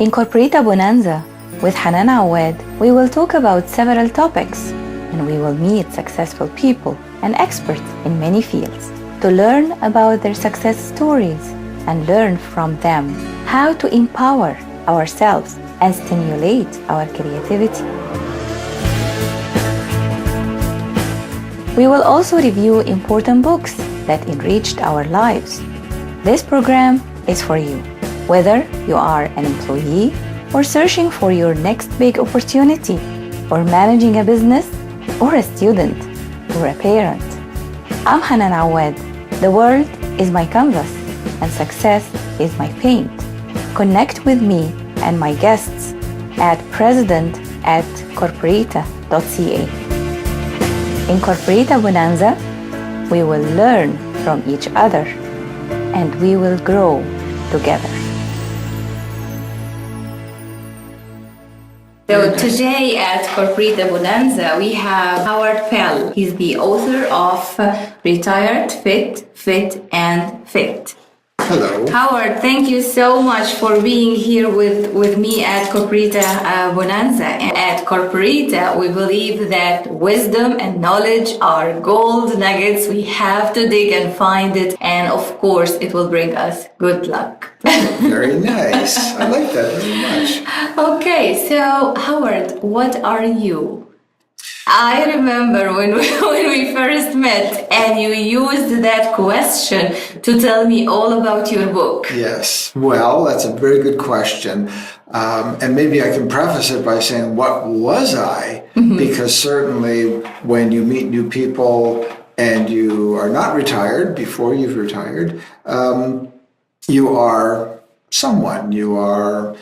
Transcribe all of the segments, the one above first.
In Corporita Bonanza with Hanan Awaad, we will talk about several topics and we will meet successful people and experts in many fields to learn about their success stories and learn from them how to empower ourselves and stimulate our creativity. We will also review important books that enriched our lives. This program is for you, whether you are an employee or searching for your next big opportunity, or managing a business, or a student, or a parent. I'm Hanan Awaad. The world is my canvas and success is my paint. Connect with me and my guests at president@corporita.ca. In Corporita Bonanza, we will learn from each other and we will grow together. So today at Corporita Bonanza, we have Howard Pell. He's the author of Retired, Fit, and Fit. Hello. Howard, thank you so much for being here with me at Corporita Bonanza. And at Corporita, we believe that wisdom and knowledge are gold nuggets. We have to dig and find it. And of course, it will bring us good luck. Very nice. I like that very much. Okay, so Howard, what are you? I remember when we first met and you used that question to tell me all about your book. Yes. Well, that's a very good question. And maybe I can preface it by saying, what was I? Mm-hmm. Because certainly when you meet new people and you are not retired, before you've retired, you are someone. You are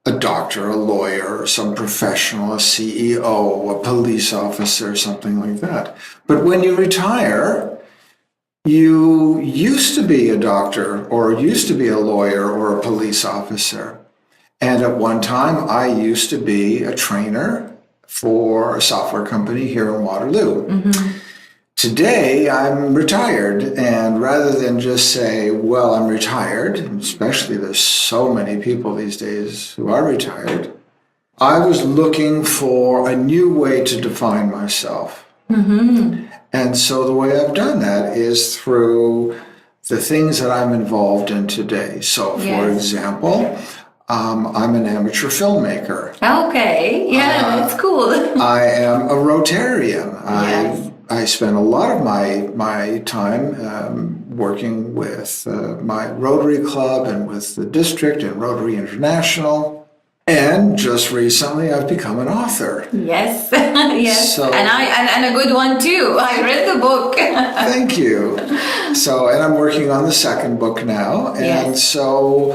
a doctor, a lawyer, some professional, a CEO, a police officer, something like that. But when you retire, you used to be a doctor or used to be a lawyer or a police officer. And at one time, I used to be a trainer for a software company here in Waterloo. Mm-hmm. Today, I'm retired, and rather than just say, well, I'm retired, especially there's so many people these days who are retired, I was looking for a new way to define myself. Mm-hmm. And so the way I've done that is through the things that I'm involved in today. So, for example, I'm an amateur filmmaker. Okay, yeah, that's cool. I am a Rotarian. I spend a lot of my time working with my Rotary Club and with the district and Rotary International. And just recently, I've become an author. Yes, yes, so, and a good one too. I read the book. Thank you. And I'm working on the second book now. And so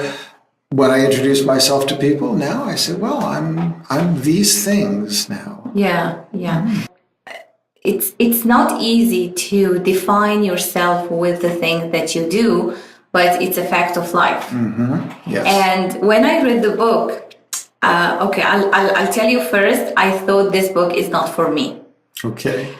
when I introduce myself to people now, I say, well, I'm these things now. Yeah. It's not easy to define yourself with the thing that you do, but it's a fact of life. Mm-hmm. Yes. And when I read the book, I'll tell you first, I thought this book is not for me. Okay.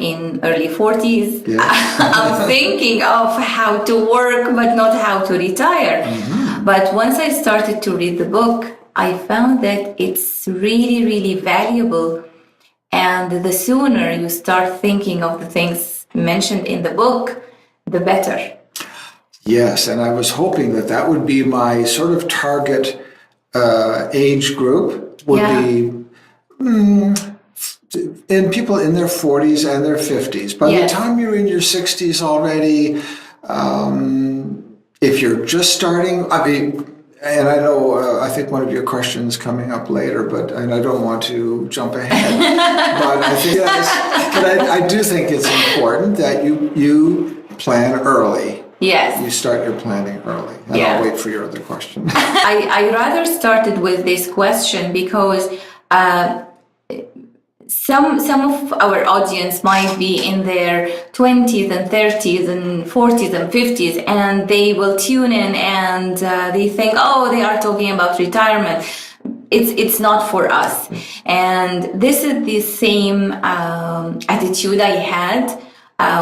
In early 40s, I'm thinking of how to work, but not how to retire. Mm-hmm. But once I started to read the book, I found that it's really, really valuable. And the sooner you start thinking of the things mentioned in the book, the better. Yes, and I was hoping that would be my sort of target age group, would be in people in their 40s and their 50s. By the time you're in your 60s already, if you're just starting, and I know, I think one of your questions coming up later, and I don't want to jump ahead, but I do think it's important that you plan early. Yes. You start your planning early. And I'll wait for your other question. I rather started with this question because some of our audience might be in their 20s and 30s and 40s and 50s, and they will tune in and they think, oh, they are talking about retirement. It's not for us. And this is the same attitude I had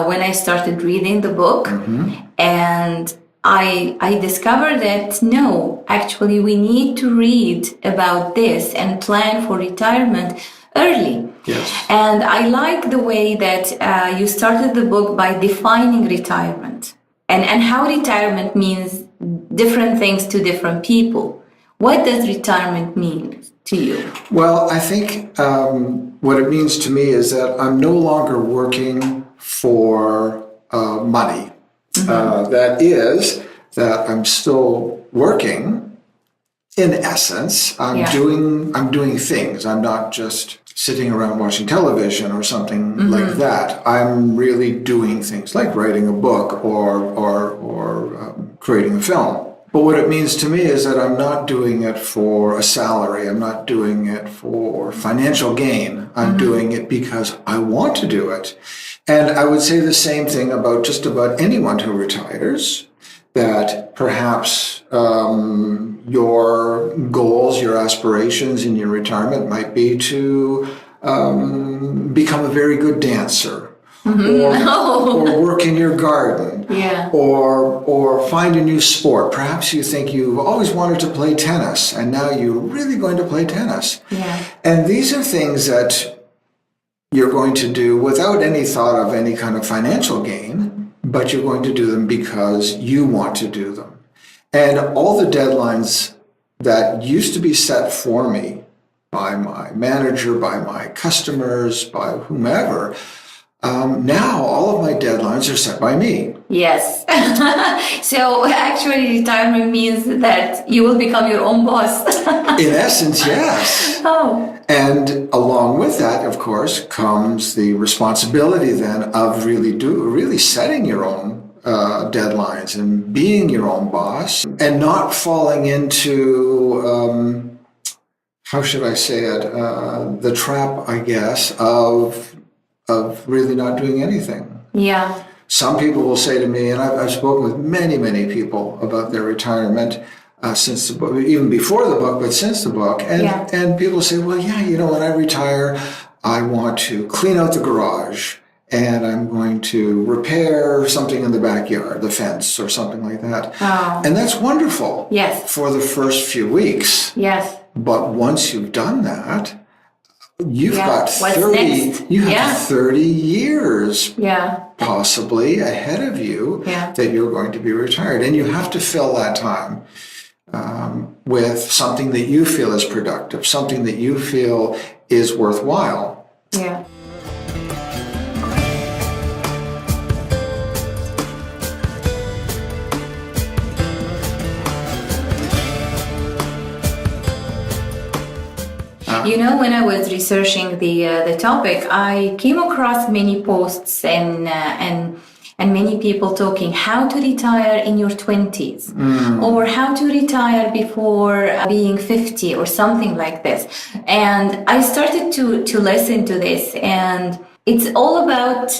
when I started reading the book. Mm-hmm. And I discovered that no, actually we need to read about this and plan for retirement early. Yes. And I like the way that you started the book by defining retirement and how retirement means different things to different people. What does retirement mean to you? Well, I think what it means to me is that I'm no longer working for money. That is, that I'm still working. In essence, I'm doing things. I'm not just sitting around watching television or something like that. I'm really doing things like writing a book or creating a film. But what it means to me is that I'm not doing it for a salary. I'm not doing it for financial gain. I'm doing it because I want to do it. And I would say the same thing about just about anyone who retires, that perhaps your goals, your aspirations in your retirement might be to become a very good dancer. Or work in your garden, or find a new sport. Perhaps you think you've always wanted to play tennis, and now you're really going to play tennis. And these are things that you're going to do without any thought of any kind of financial gain, but you're going to do them because you want to do them. And all the deadlines that used to be set for me by my manager, by my customers, by whomever, now all of my deadlines are set by me. Yes. So actually retirement means that you will become your own boss. In essence, yes. Oh. And along with that, of course, comes the responsibility then of really setting your own deadlines and being your own boss and not falling into, how should I say it, the trap, I guess, of really not doing anything. Yeah. Some people will say to me, and I've spoken with many, many people about their retirement since the book, even before the book, but since the book. And people say, well, when I retire, I want to clean out the garage and I'm going to repair something in the backyard, the fence or something like that. Oh. And that's wonderful. Yes. For the first few weeks. Yes. But once you've done that, you've got What's next? 30 years Yeah. possibly ahead of you that you're going to be retired. And you have to fill that time with something that you feel is productive, something that you feel is worthwhile. Yeah. When I was researching the topic, I came across many posts and many people talking how to retire in your 20s or how to retire before being 50 or something like this. And I started to listen to this, and it's all about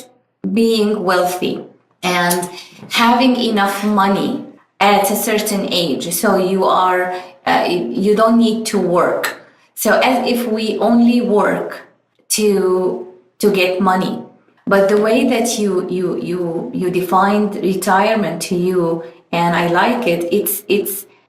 being wealthy and having enough money at a certain age. So you don't need to work. So as if we only work to get money. But the way that you defined retirement to you, and I like it,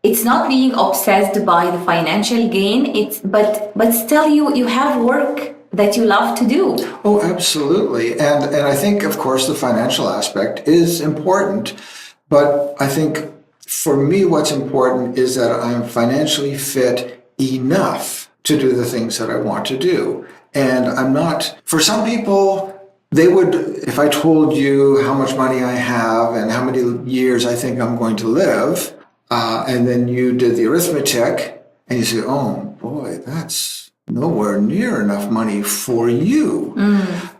it's not being obsessed by the financial gain, but still you have work that you love to do. Oh, absolutely. And I think, of course, the financial aspect is important, but I think for me what's important is that I'm financially fit enough to do the things that I want to do. And I'm not, for some people, they would, if I told you how much money I have and how many years I think I'm going to live, and then you did the arithmetic and you say, oh boy, that's nowhere near enough money for you.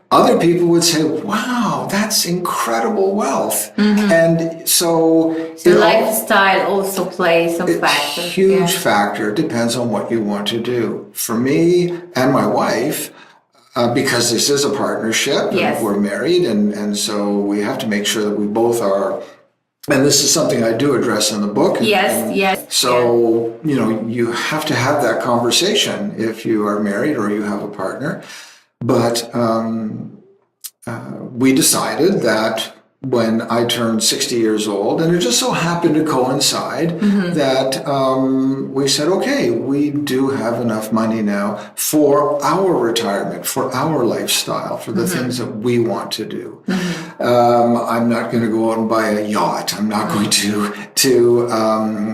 Other people would say, wow, that's incredible wealth. And so lifestyle also plays some factor. Huge factor. It depends on what you want to do. For me and my wife, because this is a partnership, and we're married, and so we have to make sure that we both are, and this is something I do address in the book. So, you have to have that conversation if you are married or you have a partner. But we decided that when I turned 60 years old, and it just so happened to coincide that we said, okay, we do have enough money now for our retirement, for our lifestyle, for the things that we want to do. I'm not going to go out and buy a yacht. I'm not going to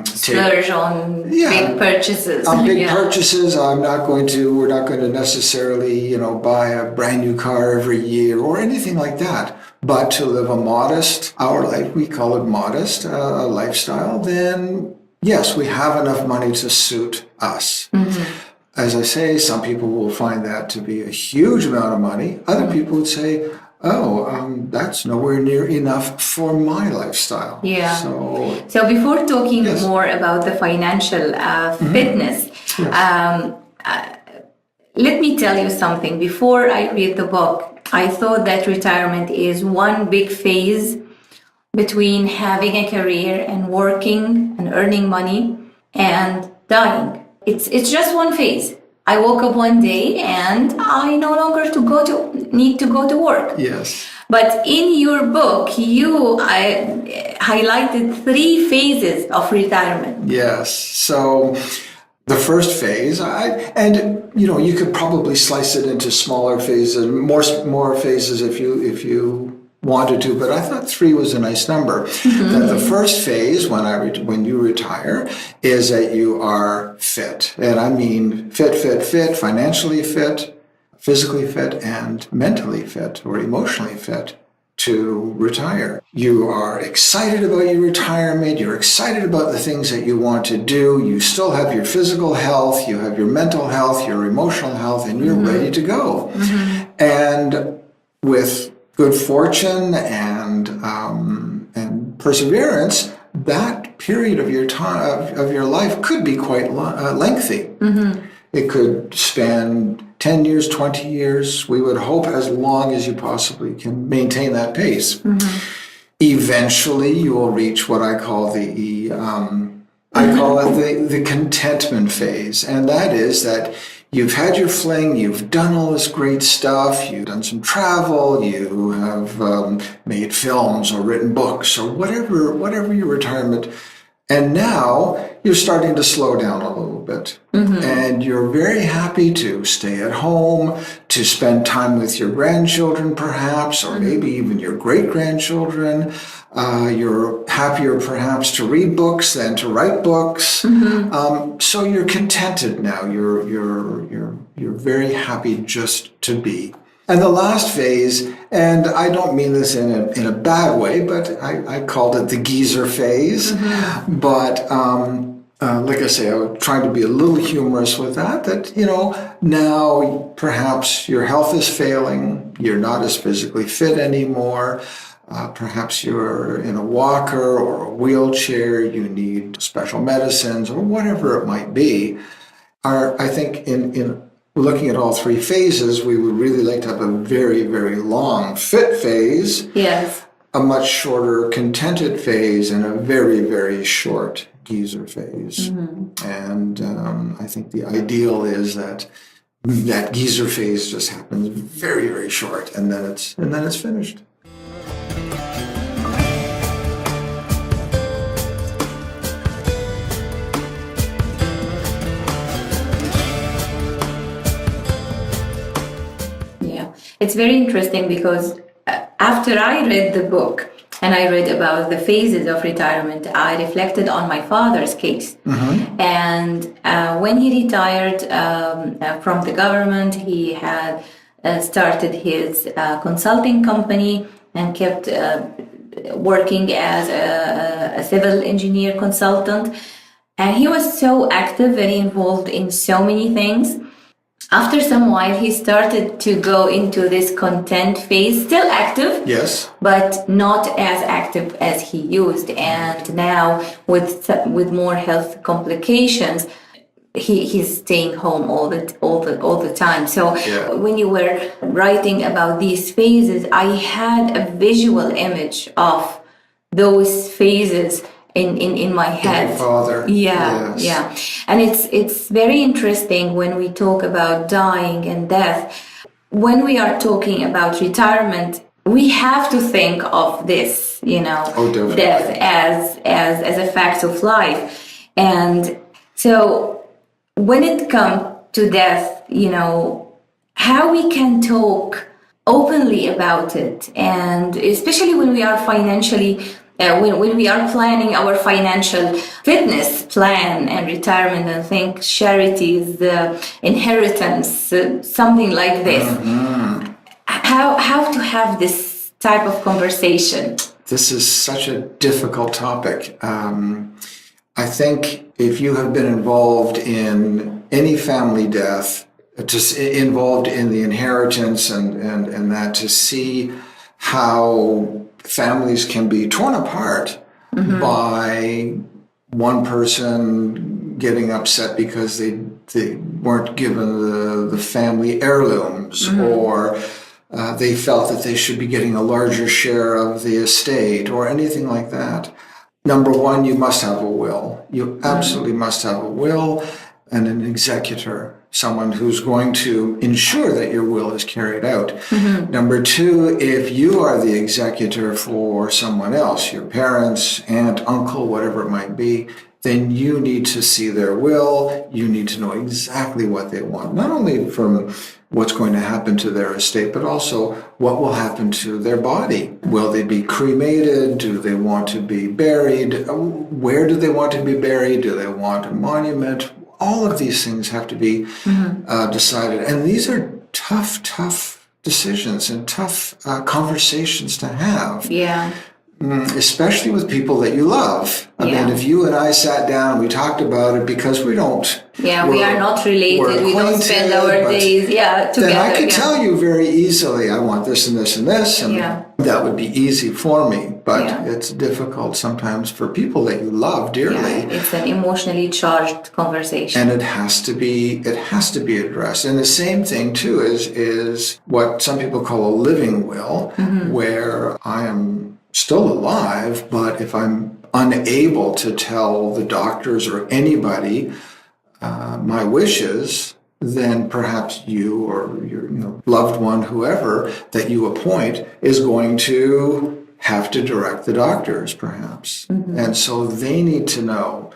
splurge on big purchases. On big purchases. We're not going to necessarily, buy a brand new car every year or anything like that. But to live a modest, our life, we call it modest, lifestyle, then yes, we have enough money to suit us. As I say, some people will find that to be a huge amount of money. Other people would say, that's nowhere near enough for my lifestyle. Yeah. So before talking more about the financial fitness, let me tell you something. Before I read the book, I thought that retirement is one big phase between having a career and working and earning money and dying. It's just one phase. I woke up one day and I no longer need to go to work. Yes. But in your book, you highlighted 3 phases of retirement. Yes. So the first phase, you could probably slice it into smaller phases, more phases if you wanted to, but I thought 3 was a nice number. That the first phase, when you retire, is that you are fit, and I mean fit, financially fit, physically fit, and mentally fit or emotionally fit to retire. You are excited about your retirement. You're excited about the things that you want to do. You still have your physical health, you have your mental health, your emotional health, and you're ready to go. And with good fortune and perseverance, that period of your time of your life could be quite lengthy. It could span 10 years, 20 years. We would hope as long as you possibly can maintain that pace. Eventually, you will reach what I call the contentment phase, and that is that you've had your fling, you've done all this great stuff, you've done some travel, you have made films or written books or whatever your retirement, and now you're starting to slow down a little bit. And you're very happy to stay at home, to spend time with your grandchildren perhaps, or maybe even your great-grandchildren. You're happier perhaps to read books than to write books. So you're contented now. You're very happy just to be. And the last phase, and I don't mean this in a bad way, but I called it the geezer phase. But like I say, I was trying to be a little humorous with that, now perhaps your health is failing, you're not as physically fit anymore, perhaps you're in a walker or a wheelchair, you need special medicines or whatever it might be. I think in looking at all 3 phases, we would really like to have a very, very long fit phase, a much shorter contented phase, and a very, very short geezer phase. And I think the ideal is that geezer phase just happens very, very short, and then it's finished. It's very interesting because after I read the book and I read about the phases of retirement, I reflected on my father's case. And when he retired from the government, he had started his consulting company and kept working as a civil engineer consultant. And he was so active, very involved in so many things. After some while, he started to go into this content phase, still active, but not as active as he used. And now, with more health complications, he's staying home all the time. So when you were writing about these phases, I had a visual image of those phases in my head. Your father. And it's very interesting when we talk about dying and death. When we are talking about retirement, we have to think of this, definitely. death as a fact of life. And so when it comes to death, how we can talk openly about it, and especially when we are financially, when we are planning our financial fitness plan and retirement, and think charities, inheritance, something like this. How to have this type of conversation? This is such a difficult topic. I think if you have been involved in any family death, just involved in the inheritance and that, to see how families can be torn apart by one person getting upset because they weren't given the family heirlooms, or they felt that they should be getting a larger share of the estate, or anything like that. Number one, you must have a will. You absolutely must have a will and an executor, someone who's going to ensure that your will is carried out. Number two, if you are the executor for someone else, your parents, aunt, uncle, whatever it might be, then you need to see their will. You need to know exactly what they want, not only from what's going to happen to their estate, but also what will happen to their body. Will they be cremated? Do they want to be buried? Where do they want to be buried? Do they want a monument? All of these things have to be decided. And these are tough decisions and tough conversations to have. Yeah. Especially with people that you love. I mean, if you and I sat down and we talked about it, because we don't... Yeah, we are not related. We don't spend our days together. Then I could tell you very easily, I want this and this and this, and that would be easy for me. But it's difficult sometimes for people that you love dearly. Yeah, it's an emotionally charged conversation. And it has to be addressed. And the same thing too is what some people call a living will, where I am still alive, but if I'm unable to tell the doctors or anybody my wishes, then perhaps you or your loved one, whoever that you appoint, is going to have to direct the doctors, perhaps. And so they need to know,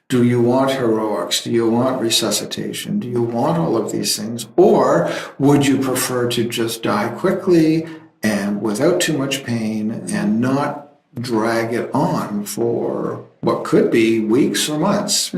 do you want heroics? Do you want resuscitation? Do you want all of these things? Or would you prefer to just die quickly and without too much pain, and not drag it on for what could be weeks or months?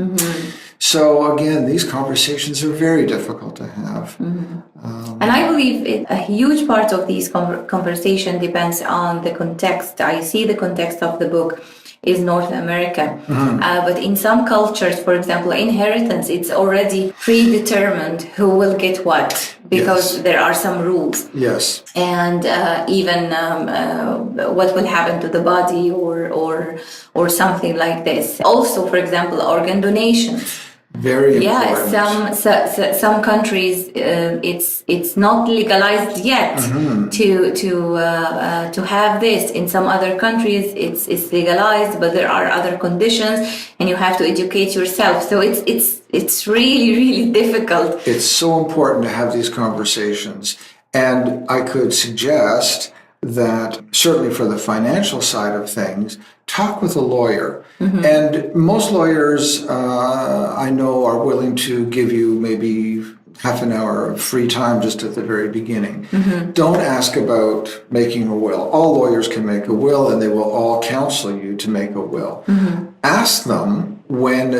So again, these conversations are very difficult to have. And I believe a huge part of these conversation depends on the context. I see the context of the book is North America. But in some cultures, for example, inheritance, it's already predetermined who will get what, because there are some rules. Yes. And even what will happen to the body or something like this. Also, for example, organ donations. Very important. Some countries it's not legalized yet to have this. In some other countries it's legalized, but there are other conditions, and you have to educate yourself. So it's really difficult. It's so important to have these conversations, and I could suggest that certainly for the financial side of things, talk with a lawyer. And most lawyers I know are willing to give you maybe half an hour of free time just at the very beginning. Don't ask about making a will. All lawyers can make a will, and they will all counsel you to make a will. Ask them what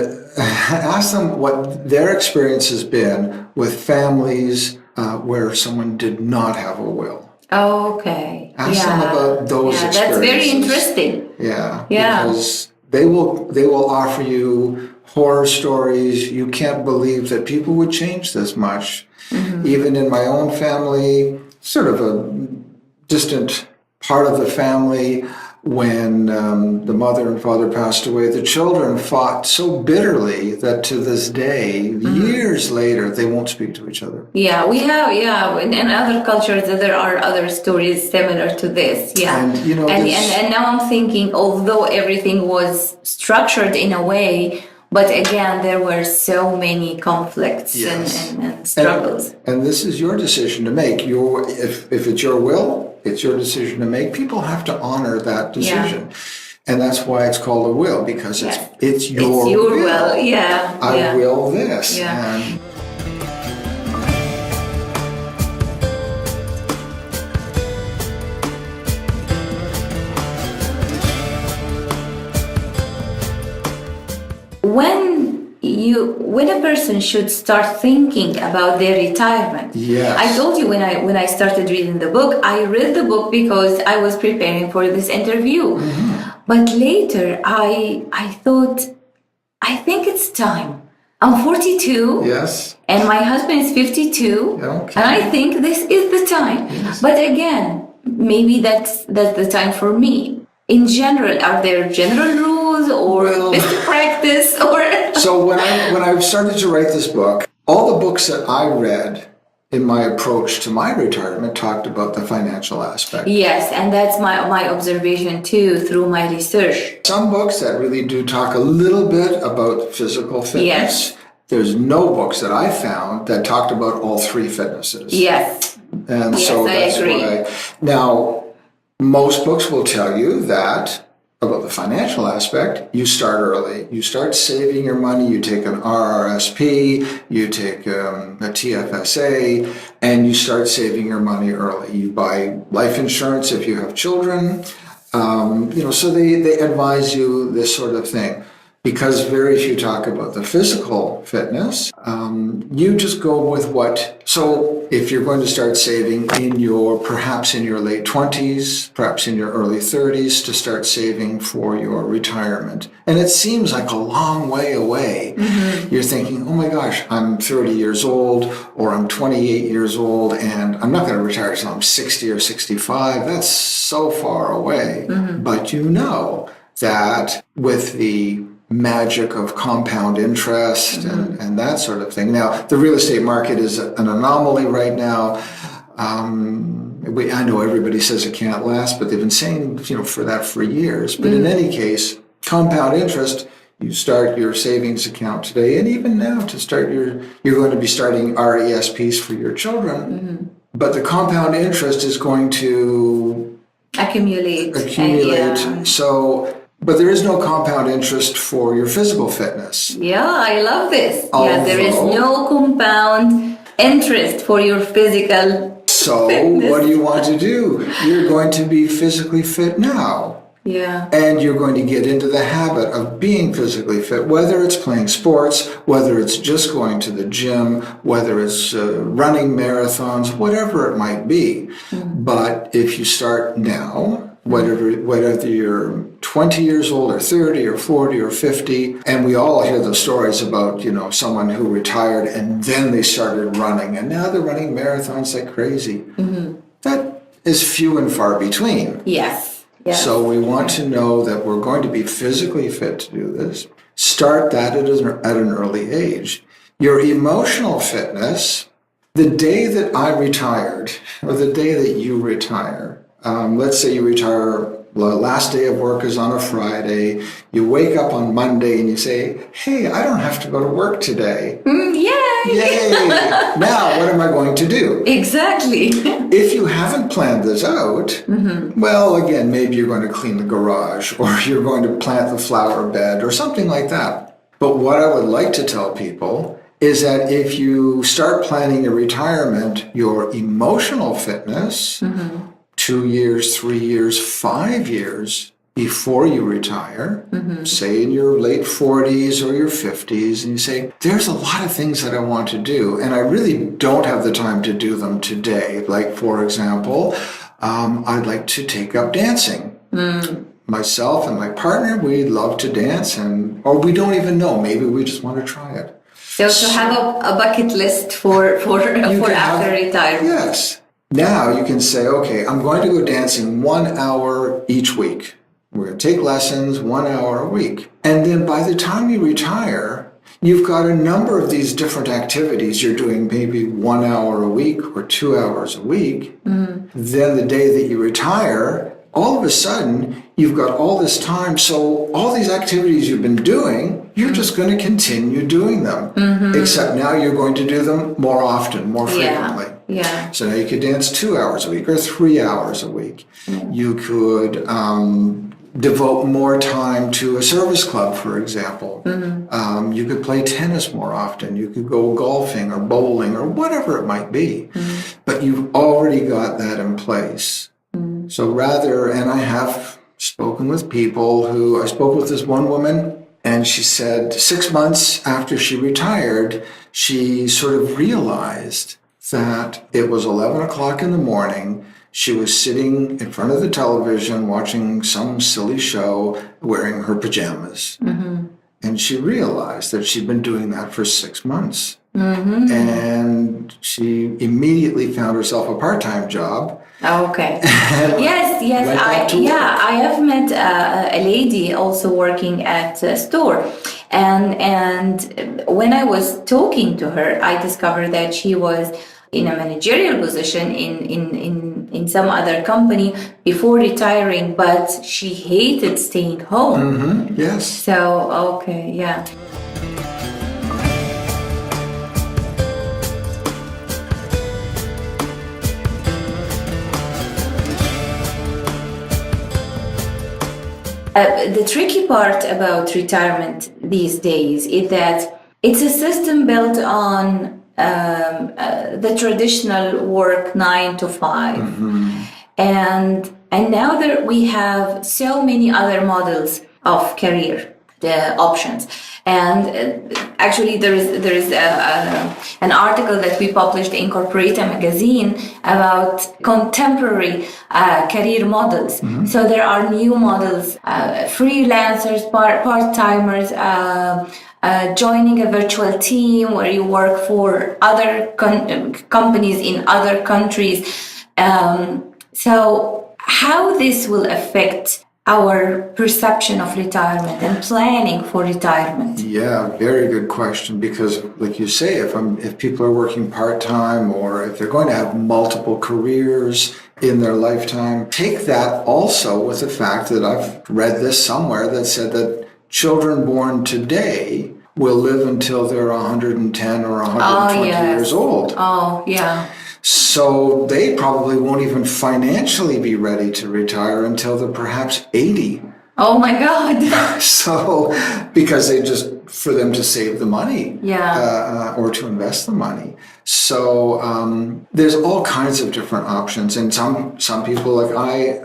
their experience has been with families where someone did not have a will. Okay. Ask them about those experiences. That's very interesting. Yeah. Because they will offer you horror stories. You can't believe that people would change this much. Even in my own family, sort of a distant part of the family, when the mother and father passed away, the children fought so bitterly that to this day, years later, they won't speak to each other. Yeah, we have, in other cultures, there are other stories similar to this. And now I'm thinking, although everything was structured in a way, but again, there were so many conflicts and struggles. And this is your decision to make. If it's your will, It's your decision to make. People have to honor that decision. And that's why it's called a will, because it's your will. Yeah. I will this. Yeah. And when a person should start thinking about their retirement. Yes. I told you when I started reading the book, I read the book because I was preparing for this interview. But later I thought, I think it's time. I'm 42. Yes. And my husband is 52. Okay. And I think this is the time. Yes. But again, maybe that's the time for me. In general, are there general rules or best practice or? So when I started to write this book, all the books that I read in my approach to my retirement talked about the financial aspect. Yes, and that's my observation too through my research. Some books that really do talk a little bit about physical fitness. Yes. There's no books that I found that talked about all three fitnesses. Yes. And yes, so that's I agree. why. Now, most books will tell you that about the financial aspect, you start early. You start saving your money. You take an RRSP, you take a TFSA, and you start saving your money early. You buy life insurance if you have children. So they advise you this sort of thing. Because very few talk about the physical fitness, you just go with what. So if you're going to start saving perhaps in your late 20s, perhaps in your early 30s, to start saving for your retirement. And it seems like a long way away. Mm-hmm. You're thinking, oh my gosh, I'm 30 years old or I'm 28 years old and I'm not going to retire until I'm 60 or 65. That's so far away. Mm-hmm. But you know that with the magic of compound interest and that sort of thing. Now, the real estate market is an anomaly right now. I know everybody says it can't last, but they've been saying, for years. But in any case, compound interest, you start your savings account today, and even now you're going to be starting RESPs for your children. Mm-hmm. But the compound interest is going to accumulate. But there is no compound interest for your physical fitness. Yeah, I love this. There is no compound interest for your physical fitness. What do you want to do? You're going to be physically fit now. Yeah. And you're going to get into the habit of being physically fit, whether it's playing sports, whether it's just going to the gym, whether it's running marathons, whatever it might be. Mm-hmm. But if you start now, whether you're 20 years old or 30 or 40 or 50, and we all hear the stories about, someone who retired and then they started running and now they're running marathons like crazy. Mm-hmm. That is few and far between. Yes. So we want to know that we're going to be physically fit to do this. Start that at an early age. Your emotional fitness, the day that I retired, or the day that you retire, let's say you retire, the last day of work is on a Friday. You wake up on Monday and you say, hey, I don't have to go to work today. Yay! Now, what am I going to do? Exactly. If you haven't planned this out, well, again, maybe you're going to clean the garage or you're going to plant the flower bed or something like that. But what I would like to tell people is that if you start planning your retirement, your emotional fitness, 2 years, 3 years, 5 years before you retire, say in your late 40s or your 50s, and you say, there's a lot of things that I want to do, and I really don't have the time to do them today. Like, for example, I'd like to take up dancing. Myself and my partner, we love to dance, or we don't even know. Maybe we just want to try it. So have a bucket list for after retirement. Yes. Now you can say, okay, I'm going to go dancing 1 hour each week. We're going to take lessons 1 hour a week. And then by the time you retire, you've got a number of these different activities. You're doing maybe 1 hour a week or 2 hours a week. Then the day that you retire, all of a sudden, you've got all this time. So all these activities you've been doing, you're just going to continue doing them. Except now you're going to do them more often, more frequently. Yeah. So now you could dance 2 hours a week or 3 hours a week. You could devote more time to a service club, for example. You could play tennis more often. You could go golfing or bowling or whatever it might be. But you've already got that in place. So rather, and I have spoken with people I spoke with this one woman, and she said 6 months after she retired, she sort of realized that it was 11 o'clock in the morning. She was sitting in front of the television watching some silly show wearing her pajamas. And she realized that she'd been doing that for 6 months. And she immediately found herself a part-time job. Okay. Yes. I have met a lady also working at a store. And when I was talking to her, I discovered that she was in a managerial position in some other company before retiring, but she hated staying home. Yes. So, okay, yeah. The tricky part about retirement these days is that it's a system built on the traditional work 9 to 5, and now that we have so many other models of career options. And actually, there is an article that we published in Corporita Magazine about contemporary career models. So there are new models, freelancers, part-timers, joining a virtual team where you work for other companies in other countries. So how this will affect our perception of retirement and planning for retirement? Yeah, very good question. Because, like you say, if people are working part-time or if they're going to have multiple careers in their lifetime, take that also with the fact that I've read this somewhere that said that children born today will live until they're 110 or 120 years old. Oh, yeah. So they probably won't even financially be ready to retire until they're perhaps 80. Oh my God. So, because for them to save the money. Or to invest the money. So there's all kinds of different options. And some people,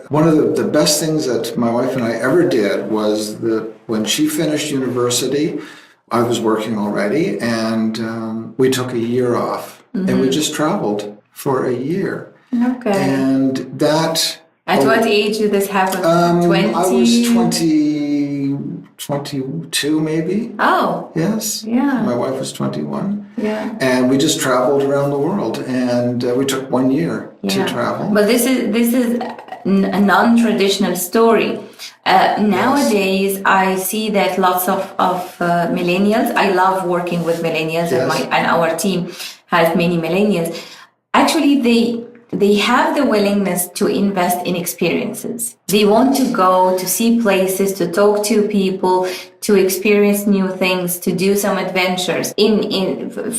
one of the best things that my wife and I ever did was that when she finished university, I was working already, and we took a year off. And we just traveled for a year. Okay. And that... At what age did this happen? 20? I was 22 maybe. Oh. Yes. Yeah. My wife was 21. Yeah. And we just traveled around the world, and we took 1 year to travel. But this is a non-traditional story. Nowadays, I see that lots of millennials. I love working with millennials, and our team has many millennials. Actually, they have the willingness to invest in experiences. They want to go to see places, to talk to people, to experience new things, to do some adventures.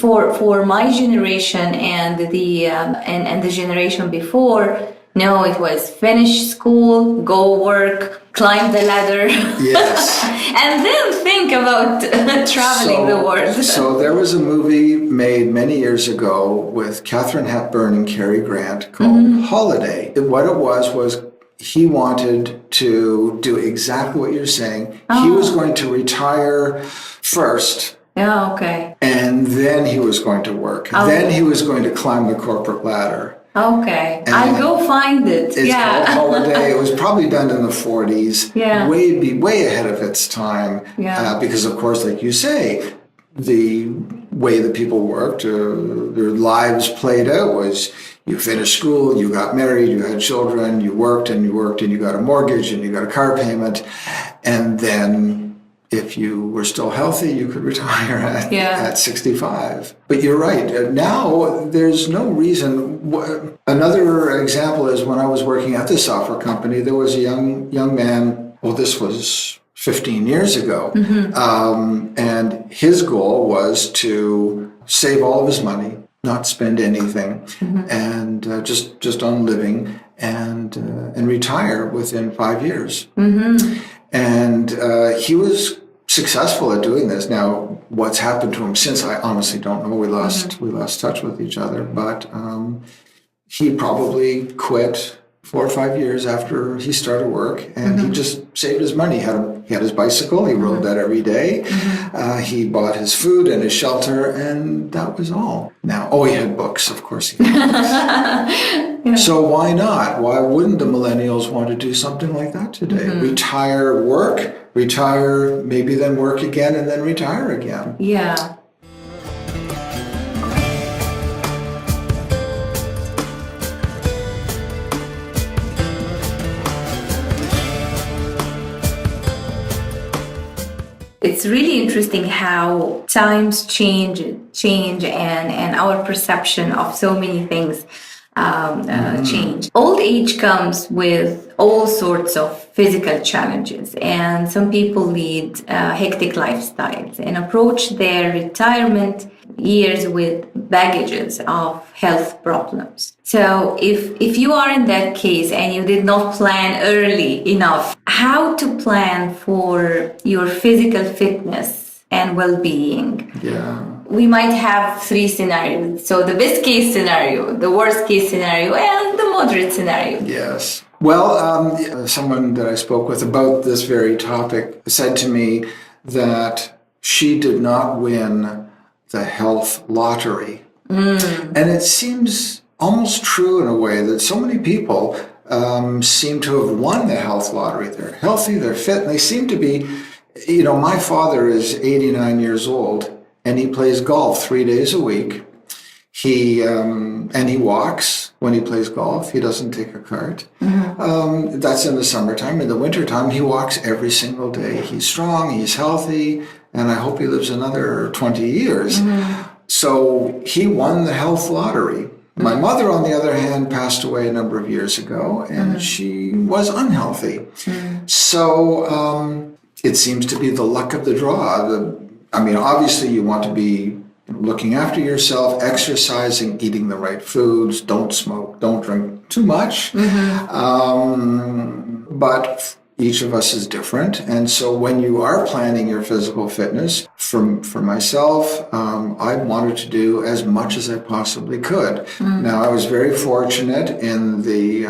For my generation and the generation before, no, it was finish school, go work, climb the ladder, yes, and then think about traveling the world. So there was a movie made many years ago with Katharine Hepburn and Cary Grant called Holiday. What it was he wanted to do exactly what you're saying. He was going to retire first. Yeah, okay. And then he was going to work. Then he was going to climb the corporate ladder. Okay, I'll go find it. It's called Holiday. It was probably done in the 40s. Yeah. Way ahead of its time. Yeah. Because, of course, like you say, the way that people worked, their lives played out was you finished school, you got married, you had children, you worked, and you got a mortgage, and you got a car payment, and then if you were still healthy, you could retire at 65. But you're right. Now, there's no reason. Another example is when I was working at the software company, there was a young man. Well, this was 15 years ago. And his goal was to save all of his money, not spend anything, and just on living, and retire within 5 years. And he was successful at doing this. Now, what's happened to him since, I honestly don't know. We lost touch with each other, but he probably quit 4 or 5 years after he started work, and he just saved his money. He had his bicycle. He rode that every day. He bought his food and his shelter, and that was all. Now, he had books. Of course he had books. So why not? Why wouldn't the millennials want to do something like that today? Retire, maybe then work again, and then retire again. Yeah. It's really interesting how times change and our perception of so many things change. Old age comes with all sorts of physical challenges, and some people lead hectic lifestyles and approach their retirement years with baggages of health problems. So if you are in that case and you did not plan early enough, how to plan for your physical fitness and well-being? Yeah. We might have 3 scenarios. So the best case scenario, the worst case scenario, and the moderate scenario. Yes. Well, someone that I spoke with about this very topic said to me that she did not win the health lottery. And it seems almost true in a way that so many people seem to have won the health lottery. They're healthy, they're fit, and they seem to be, my father is 89 years old, and he plays golf 3 days a week. He walks when he plays golf. He doesn't take a cart. That's in the summertime. In the wintertime, he walks every single day. He's strong, he's healthy, and I hope he lives another 20 years. So he won the health lottery. My mother, on the other hand, passed away a number of years ago, and she was unhealthy. So it seems to be the luck of the draw. Obviously you want to be looking after yourself, exercising, eating the right foods, don't smoke, don't drink too much. But each of us is different. And so when you are planning your physical fitness, for myself, I wanted to do as much as I possibly could. Now, I was very fortunate in the,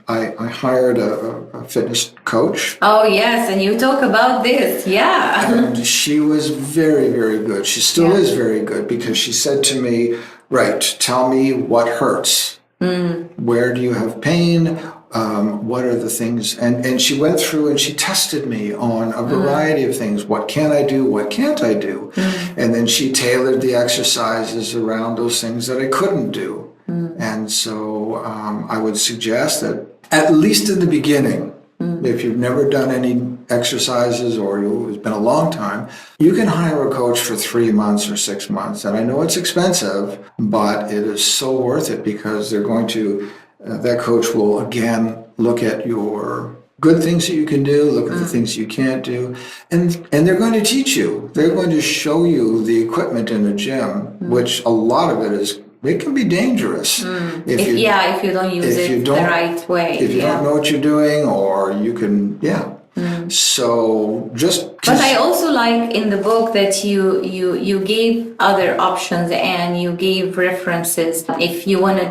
I hired a fitness coach. Oh, yes. And you talk about this. Yeah. And she was very, very good. She still is very good, because she said to me, right, tell me what hurts. Where do you have pain? What are the things? And she went through and she tested me on a variety of things. What can I do? What can't I do? And then she tailored the exercises around those things that I couldn't do. And so I would suggest that at least in the beginning, if you've never done any exercises or it's been a long time, you can hire a coach for 3 months or 6 months. And I know it's expensive, but it is so worth it, because they're going to, that coach will again look at your good things that you can do, look at the things you can't do, and they're going to teach you. They're going to show you the equipment in the gym, which a lot of it can be dangerous if you don't use it the right way. If you don't know what you're doing, or you can, So But I also like in the book that you gave other options and you gave references. If you want to,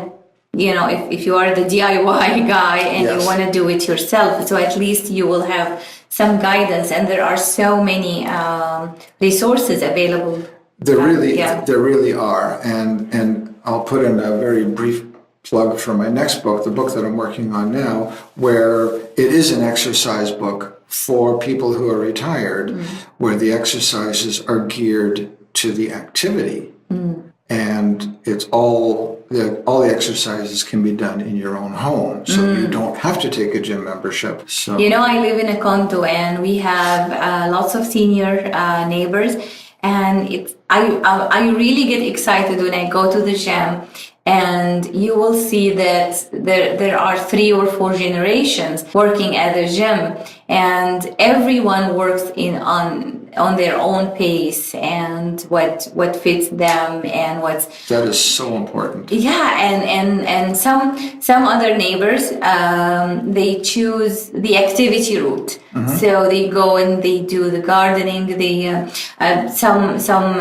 if you are the DIY guy and you want to do it yourself, so at least you will have some guidance. And there are so many resources available. There really are, and I'll put in a very brief plug for my next book, the book that I'm working on now, where it is an exercise book for people who are retired, where the exercises are geared to the activity. And it's all the exercises can be done in your own home, so you don't have to take a gym membership. So I live in a condo, and we have lots of senior neighbors, and I really get excited when I go to the gym, and you will see that there are 3 or 4 generations working at the gym, and everyone works on their own pace and what fits them and what's that is so important. and some other neighbors they choose the activity route. So they go and they do the gardening, they some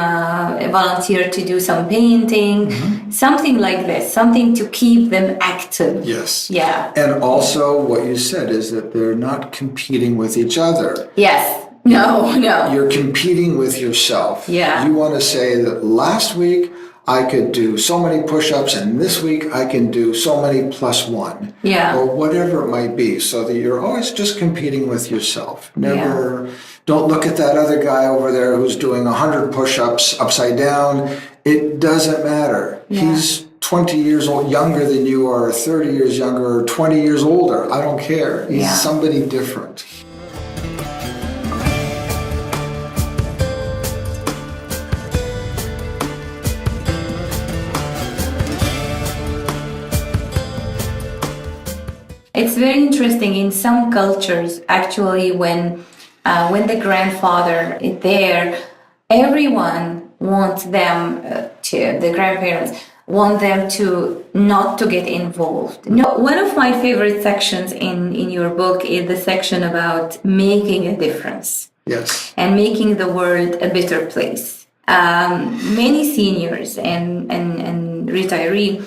volunteer to do some painting, something like this, something to keep them active. Yes. Yeah. And also what you said is that they're not competing with each other. Yes. No. You're competing with yourself. Yeah. You want to say that last week I could do so many push-ups and this week I can do so many +1. Yeah. Or whatever it might be, so that you're always just competing with yourself. Don't look at that other guy over there who's doing 100 push-ups upside down. It doesn't matter. Yeah. He's 20 years old, younger than you are, 30 years younger, or 20 years older. I don't care. He's somebody different. It's very interesting in some cultures, actually, when the grandfather is there, everyone wants them the grandparents want them to not to get involved. One of my favorite sections in your book is the section about making a difference. Yes. And making the world a better place. Many seniors and retirees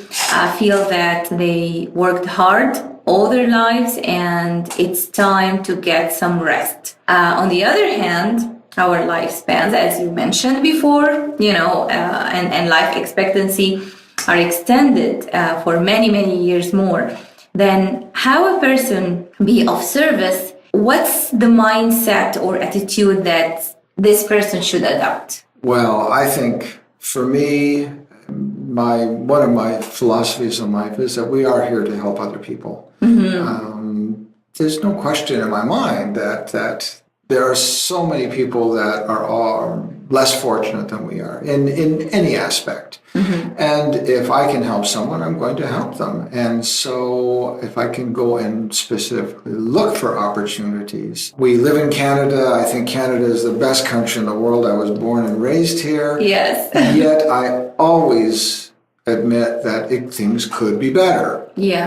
feel that they worked hard all their lives and it's time to get some rest. On the other hand, our lifespans, as you mentioned before, and life expectancy are extended for many, many years more. Then how a person be of service, what's the mindset or attitude that this person should adopt? Well, I think for me, one of my philosophies in life is that we are here to help other people. There's no question in my mind that there are so many people that are less fortunate than we are in any aspect. And if I can help someone, I'm going to help them. And so if I can go and specifically look for opportunities. We live in Canada. I think Canada is the best country in the world. I was born and raised here. Yes. Yet I always admit that things could be better. Yeah.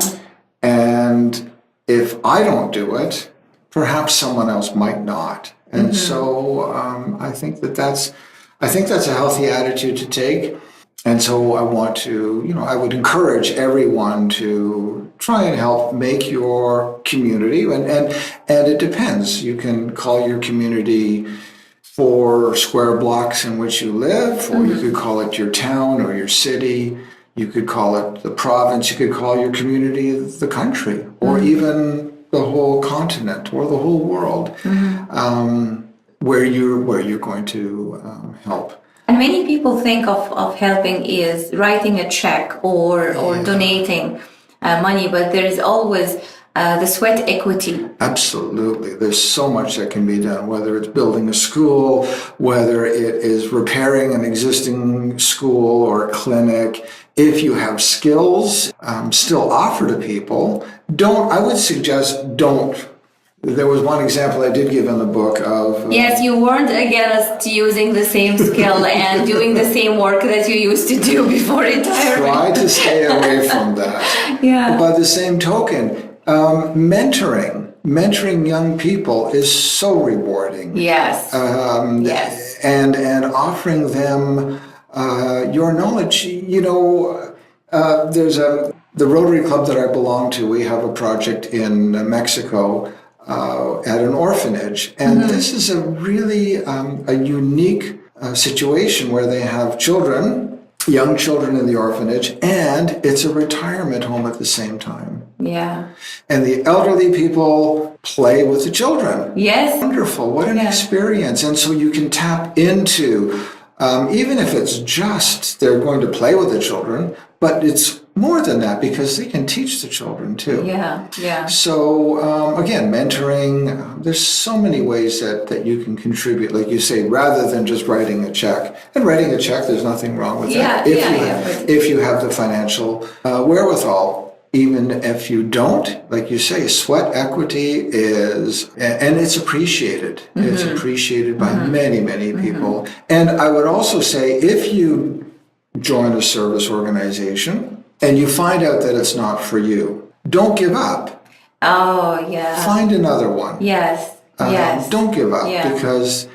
And if I don't do it, perhaps someone else might not. And so I think that's a healthy attitude to take. And so I want to, I would encourage everyone to try and help make your community, and it depends. You can call your community 4 square blocks in which you live, or you could call it your town or your city. You could call it the province. You could call your community the country, or even the whole continent or the whole world, where you're going to help. And many people think of helping is writing a check or donating money, but there is always the sweat equity. Absolutely. There's so much that can be done, whether it's building a school, whether it is repairing an existing school or clinic. If you have skills, still offer to people. I would suggest don't. There was one example I did give in the book of... Yes, you weren't against using the same skill and doing the same work that you used to do before retirement. Try to stay away from that. Yeah. By the same token, mentoring young people is so rewarding. Yes. Yes. And offering them your knowledge. There's the Rotary Club that I belong to. We have a project in Mexico at an orphanage, and this is a really a unique situation where they have young children in the orphanage, and it's a retirement home at the same time. Yeah. And the elderly people play with the children. Yes. Wonderful. What an experience. And so you can tap into even if it's just they're going to play with the children, but it's more than that because they can teach the children too. Yeah. So again, mentoring, there's so many ways that you can contribute, like you say, rather than just writing a check. And writing a check, there's nothing wrong with that. If you have the financial wherewithal. Even if you don't, like you say, sweat equity is, and it's appreciated. It's appreciated by many, many people. And I would also say, if you join a service organization and you find out that it's not for you, don't give up. Oh, yeah. Find another one. Yes. Don't give up because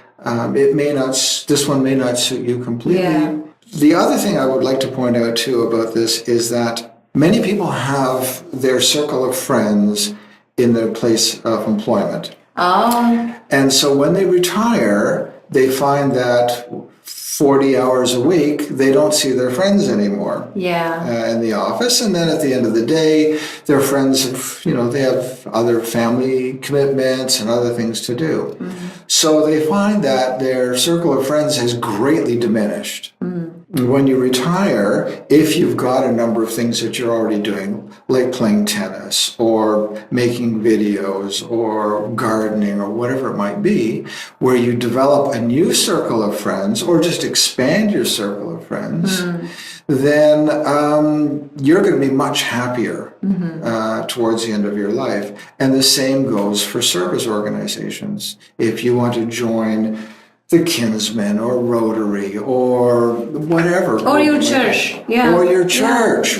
this one may not suit you completely. Yeah. The other thing I would like to point out too about this is that many people have their circle of friends in their place of employment. Oh. And so when they retire, they find that 40 hours a week, they don't see their friends anymore in the office. And then at the end of the day, their friends, they have other family commitments and other things to do. So they find that their circle of friends has greatly diminished. When you retire, if you've got a number of things that you're already doing, like playing tennis or making videos or gardening or whatever it might be, where you develop a new circle of friends or just expand your circle of friends, then you're going to be much happier towards the end of your life. And the same goes for service organizations. If you want to join the Kinsmen or Rotary or whatever. Or your church. Or your church.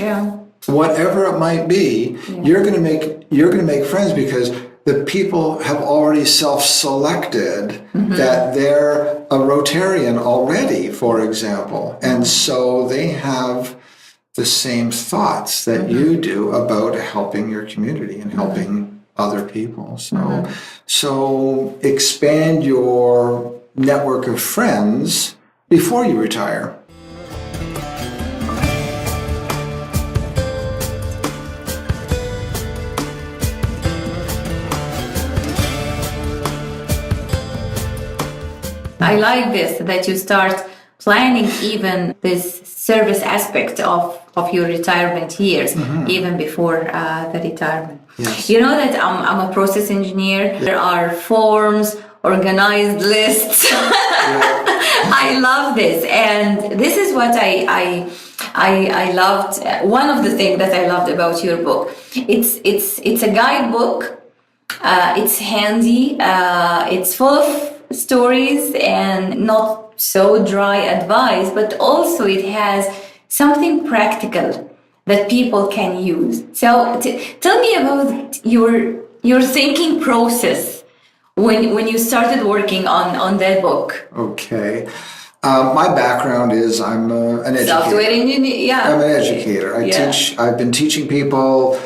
Whatever it might be, you're going to make friends because the people have already self-selected that they're a Rotarian already, for example. And so they have the same thoughts that you do about helping your community and helping other people. So expand your network of friends before you retire. I like this, that you start planning even this service aspect of your retirement years, even before the retirement. Yes. You know that I'm a process engineer. There are forms, organized lists. I love this, and this is what I loved. One of the things that I loved about your book, it's a guidebook. It's handy. It's full of stories and not so dry advice, but also it has something practical that people can use. So tell me about your thinking process when you started working on that book. Okay. My background is I'm an educator. Software engineer, I'm an educator. I've been teaching people.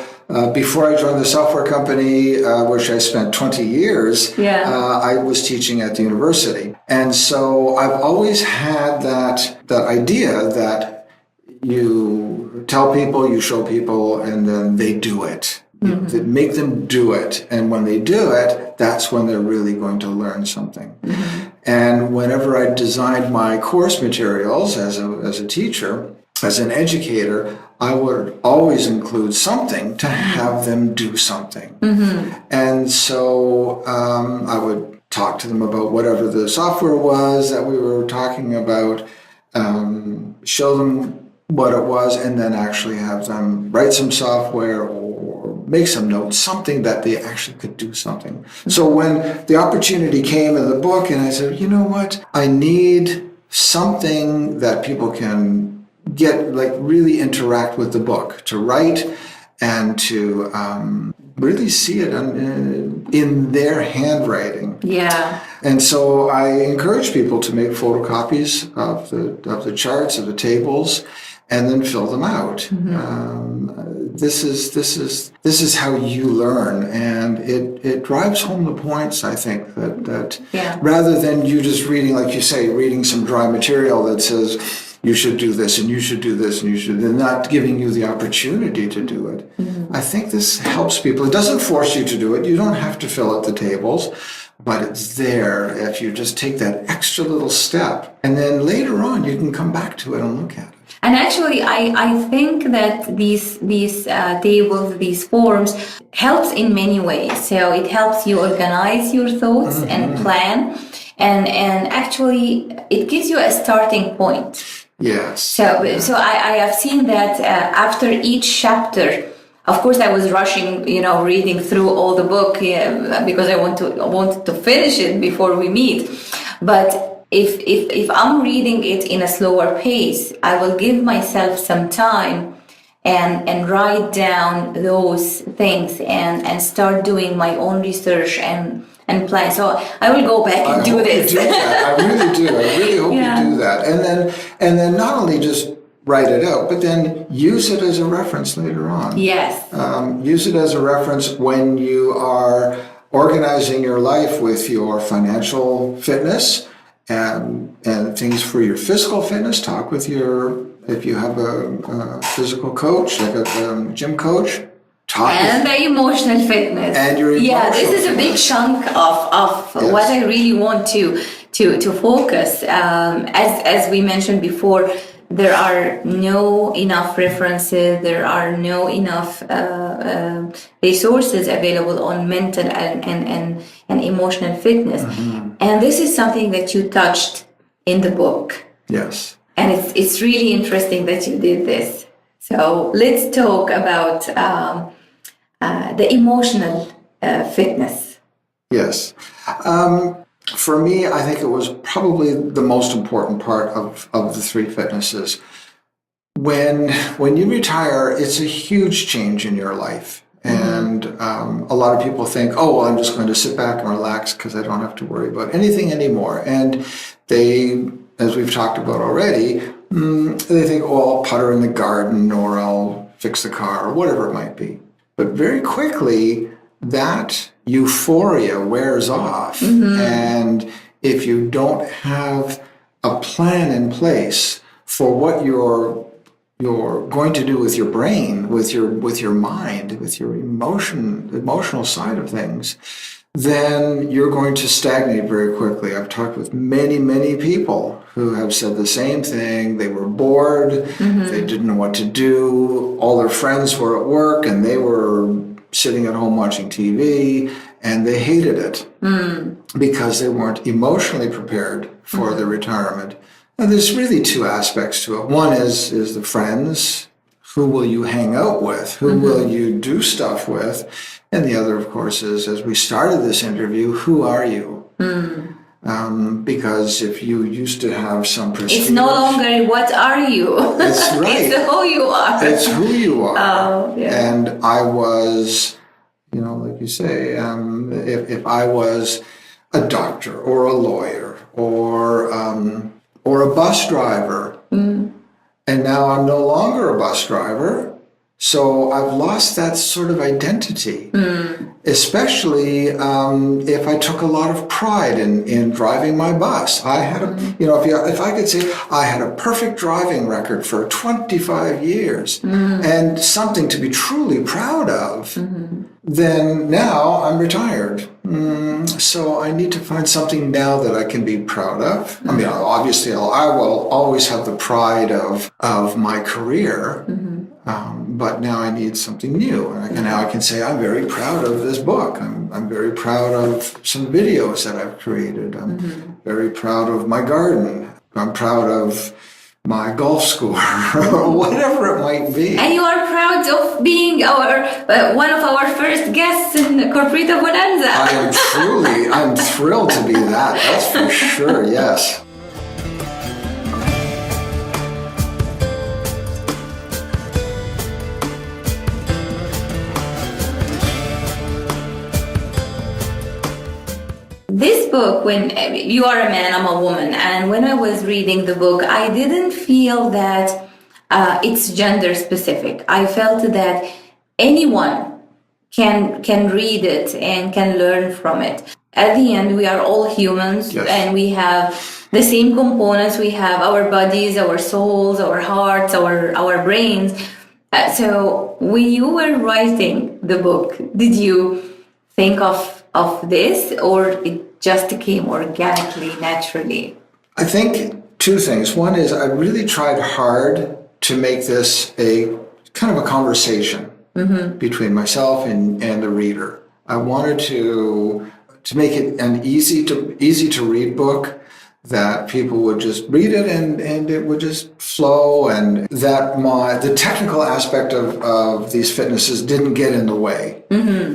Before I joined the software company, which I spent 20 years, I was teaching at the university. And so I've always had that idea that you tell people, you show people, and then they do it. You make them do it. And when they do it, that's when they're really going to learn something. And whenever I designed my course materials as a teacher, as an educator, I would always include something to have them do something. And so I would talk to them about whatever the software was that we were talking about, show them what it was, and then actually have them write some software or make some notes, something that they actually could do something. So when the opportunity came in the book, and I said, you know what, I need something that people can get, like, really interact with the book, to write and to really see it in their handwriting. And so I encourage people to make photocopies of the charts, of the tables, and then fill them out. This is how you learn, and it drives home the points, I think, that rather than you just reading, like you say, reading some dry material that says, you should do this, and you should do this, and you should, and not giving you the opportunity to do it. I think this helps people. It doesn't force you to do it. You don't have to fill out the tables, but it's there if you just take that extra little step. And then later on, you can come back to it and look at it. And actually, I think that these tables, these forms, helps in many ways. So it helps you organize your thoughts and plan, and actually it gives you a starting point. Yes. So I have seen that after each chapter. Of course, I was rushing, reading through all the book because I wanted to finish it before we meet. But if I'm reading it in a slower pace, I will give myself some time and write down those things and start doing my own research and plan. So I will go back and do this. You do that. I really do. I really hope you do that. And then not only just write it out, but then use it as a reference later on. Yes. Use it as a reference when you are organizing your life with your financial fitness and things for your physical fitness. Talk with if you have a physical coach, like a gym coach. And the emotional fitness. And your emotional this is a big chunk of what I really want to focus. As we mentioned before, there are no enough references, there are no enough resources available on mental and emotional fitness. And this is something that you touched in the book. Yes. And it's really interesting that you did this. So let's talk about the emotional fitness. Yes. For me, I think it was probably the most important part of the three fitnesses. When you retire, it's a huge change in your life. And a lot of people think, oh, well, I'm just going to sit back and relax because I don't have to worry about anything anymore. And they, as we've talked about already, they think, oh, I'll putter in the garden or I'll fix the car or whatever it might be. But very quickly, that euphoria wears off. And if you don't have a plan in place for what you're going to do with your brain, with your mind, with your emotional side of things, then you're going to stagnate very quickly. I've talked with many, many people who have said the same thing. They were bored. They didn't know what to do. All their friends were at work and they were sitting at home watching TV, and they hated it because they weren't emotionally prepared for their retirement. And there's really two aspects to it. One is the friends. Who will you hang out with? Who will you do stuff with? And the other, of course, is, as we started this interview, who are you? Because if you used to have some prestige... It's no longer what are you. That's right. It's who you are. It's who you are. Oh, yeah. And I was, like you say, if I was a doctor or a lawyer or a bus driver, and now I'm no longer a bus driver, so I've lost that sort of identity. Especially if I took a lot of pride in driving my bus. I had if I could say I had a perfect driving record for 25 years and something to be truly proud of, then now I'm retired. So I need to find something now that I can be proud of. I mean, obviously I will always have the pride of my career. But now I need something new. And now I can say, I'm very proud of this book. I'm very proud of some videos that I've created. I'm very proud of my garden. I'm proud of my golf score or whatever it might be. And you are proud of being one of our first guests in Corporita Bonanza. I'm thrilled to be that. That's for sure, yes. This book, when you are a man, I'm a woman, and when I was reading the book, I didn't feel that it's gender specific. I felt that anyone can read it and can learn from it. At the end, we are all humans, yes. And we have the same components. We have our bodies, our souls, our hearts, our brains. So when you were writing the book, did you think of this, or just came organically, naturally? I think two things. One is I really tried hard to make this a kind of a conversation between myself and the reader. I wanted to make it an easy to read book that people would just read it and it would just flow, and that the technical aspect of these fitnesses didn't get in the way.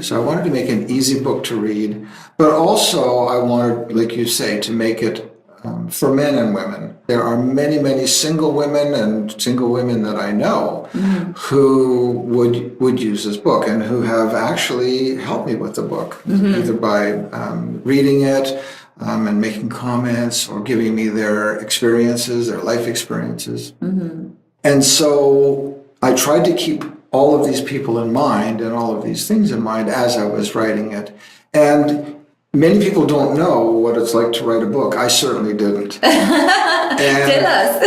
So I wanted to make an easy book to read, but also I wanted, like you say, to make it for men and women. There are many, many single women that I know who would use this book and who have actually helped me with the book, either by reading it and making comments or giving me their experiences, their life experiences. And so I tried to keep all of these people in mind and all of these things in mind as I was writing it. And many people don't know what it's like to write a book. I certainly didn't. And Tell us.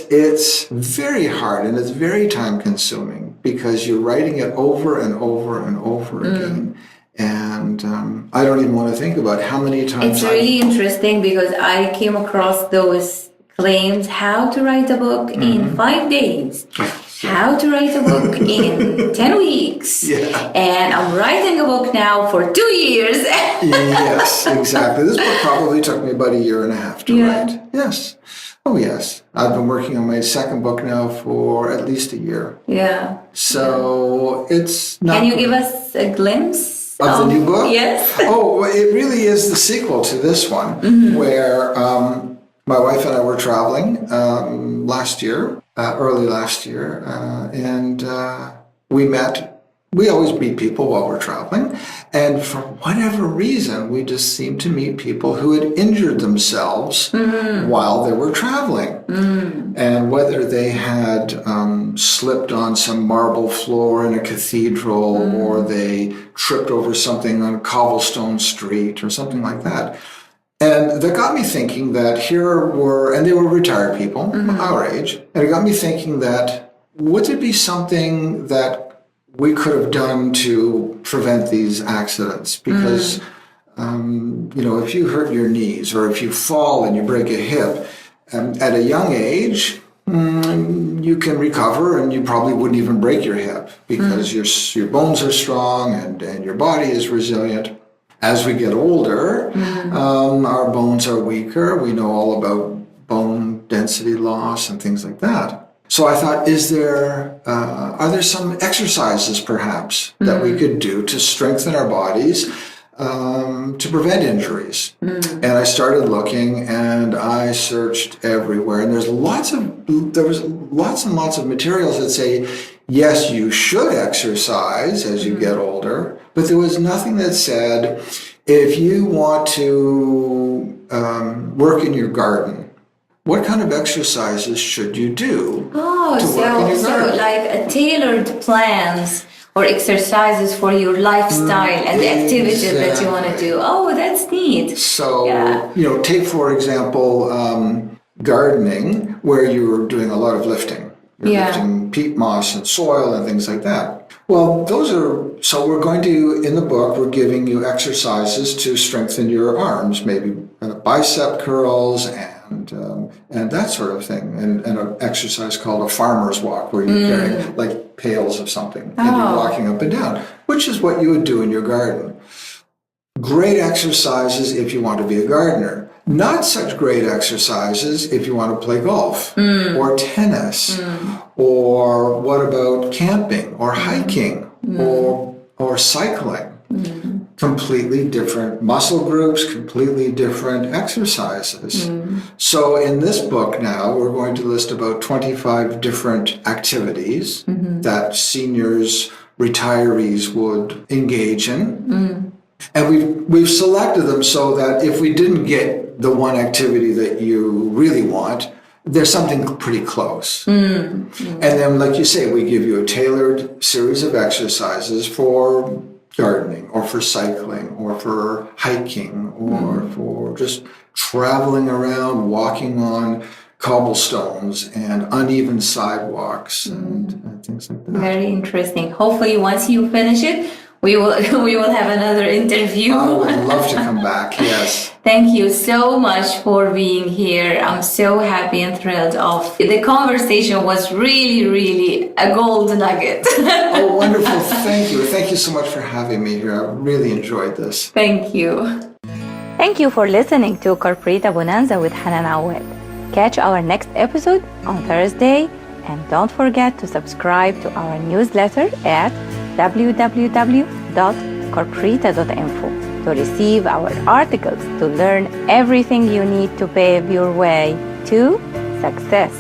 It's very hard and it's very time consuming because you're writing it over and over and over again. And I don't even want to think about how many times. It's really interesting because I came across those claims: how to write a book in 5 days, how to write a book in 10 weeks. And I'm writing a book now for 2 years. Yes, exactly. This book probably took me about 1.5 years to write. Yes. Oh, yes. I've been working on my second book now for at least 1 year. Yeah. So it's not. Can you give us a glimpse of the new book? Yes. Oh, it really is the sequel to this one, where my wife and I were traveling early last year, and we always meet people while we're traveling, and for whatever reason, we just seemed to meet people who had injured themselves while they were traveling. And whether they had slipped on some marble floor in a cathedral, or they tripped over something on a cobblestone street or something like that. And that got me thinking that and they were retired people, our age, and it got me thinking that would there be something that we could have done to prevent these accidents? Because, if you hurt your knees or if you fall and you break a hip, at a young age, you can recover and you probably wouldn't even break your hip because your bones are strong and your body is resilient. As we get older, our bones are weaker. We know all about bone density loss and things like that. So I thought, are there some exercises perhaps that we could do to strengthen our bodies to prevent injuries? And I started looking and I searched everywhere. And there was lots and lots of materials that say, yes, you should exercise as you get older, but there was nothing that said, if you want to work in your garden, what kind of exercises should you do to work in your garden? So like a tailored plans or exercises for your lifestyle and the activities that you want to do. Oh, that's neat. So, take, for example, gardening, where you're doing a lot of lifting. You're lifting peat moss and soil and things like that. Well, so we're going to, in the book, we're giving you exercises to strengthen your arms, maybe bicep curls and that sort of thing, and an exercise called a farmer's walk, where you're carrying like pails of something and you're walking up and down, which is what you would do in your garden. Great exercises if you want to be a gardener. Not such great exercises if you want to play golf or tennis, or what about camping or hiking or cycling? Completely different muscle groups, completely different exercises. So in this book now, we're going to list about 25 different activities that seniors, retirees would engage in. And we've selected them so that if we didn't get the one activity that you really want, there's something pretty close. And then, like you say, we give you a tailored series of exercises for gardening or for cycling or for hiking or for just traveling around, walking on cobblestones and uneven sidewalks and things like that. Very interesting. Hopefully, once you finish it, we will have another interview. I would love to come back. Yes. Thank you so much for being here. I'm so happy and thrilled of the conversation. Was really a gold nugget. Oh, wonderful. Thank you. Thank you so much for having me here. I really enjoyed this. Thank you. Thank you for listening to Corporita Bonanza with Hanan Awaad. Catch our next episode on Thursday, and don't forget to subscribe to our newsletter at www.corporita.info to receive our articles to learn everything you need to pave your way to success.